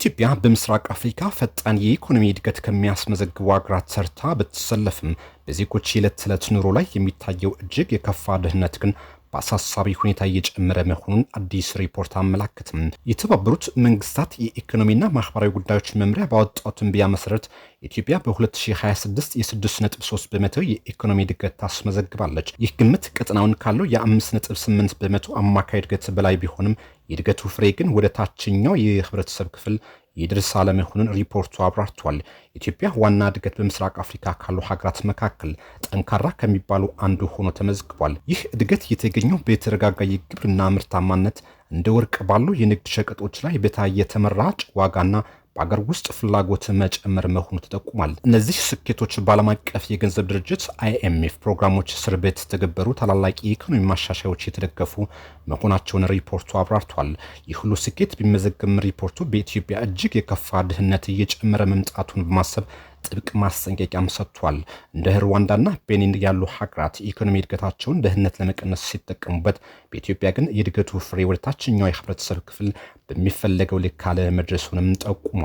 ኢትዮጵያ በምስራቅ አፍሪካ ፈጣን የኢኮኖሚ እድገት ከሚያስመዘግቡ አገራት ተርታ ብትሰለፍም በዜጎች የዕለት ተዕለት ኑሮ ላይ የሚታየው እጅግ የከፋ ድህነት ግን በአሳሳቢ ሁኔታ እየጨመረ መሆኑን አዲስ ሪፖርት አመላክትም። የተባበሩት መንግስታት የኢኮኖሚና ማህበራዊ ጉዳዮች መምሪያ ባወጣው ትንበያ መሰረት ኢትዮጵያ በ2026 የ6.3 በመቶ የኢኮኖሚ እድገት ታስመዘግባለች። ይህ ግምት ቀጠናውን ካለው የ5.8 በመቶ አማካይ እድገት በላይ ቢሆንም የእድገቱ ፍሬ ግን ወደ ታችኛው የህብረተሰብ ክፍል ይድርስ አለመሆኑን ሪፖርቱ አብራርቷል። ኢትዮጵያ ዋና እድገት በምስራቅ አፍሪካ ካሉ ሀገራት መካከል ጠንካራ ከሚባሉ አንዱ ሆኖ ተመዝግቧል። ይህ እድገት የተገኘው በተረጋጋ የግብርና ምርታማነት እንደ ወርቅ ባሉ የንግድ ሸቀጦች ላይ በታየ ተመራጭ ዋጋና በአገር ውስጥ ፍላጎት መጨመር መሆኑ ተጠቁሟል። እነዚህ ስኬቶች በዓለም አቀፍ የገንዘብ ድርጅት IMF ፕሮግራሞች ስር በተተገበሩ ታላላቅ የኢኮኖሚ ማሻሻያዎች የተደገፉ መሆናቸውን ሪፖርቱ አብራርቷል። ይህ ሁሉ ስኬት ቢመዘገብም ሪፖርቱ በኢትዮጵያ እጅግ የከፋ ድህነት እየጨመረ መምጣቱን በማሰብ ጥብቅ ማስጠንቀቂያም ሰጥቷል። እንደ ሩዋንዳና ቤኒን ያሉ ሀገራት ኢኮኖሚ እድገታቸውን ድህነት ለመቀነስ ሲጠቀሙበት፣ በኢትዮጵያ ግን የእድገቱ ፍሬ ወደ ታችኛው የህብረተሰብ ክፍል በሚፈለገው ልክ አለመድረሱንም ጠቁሟል።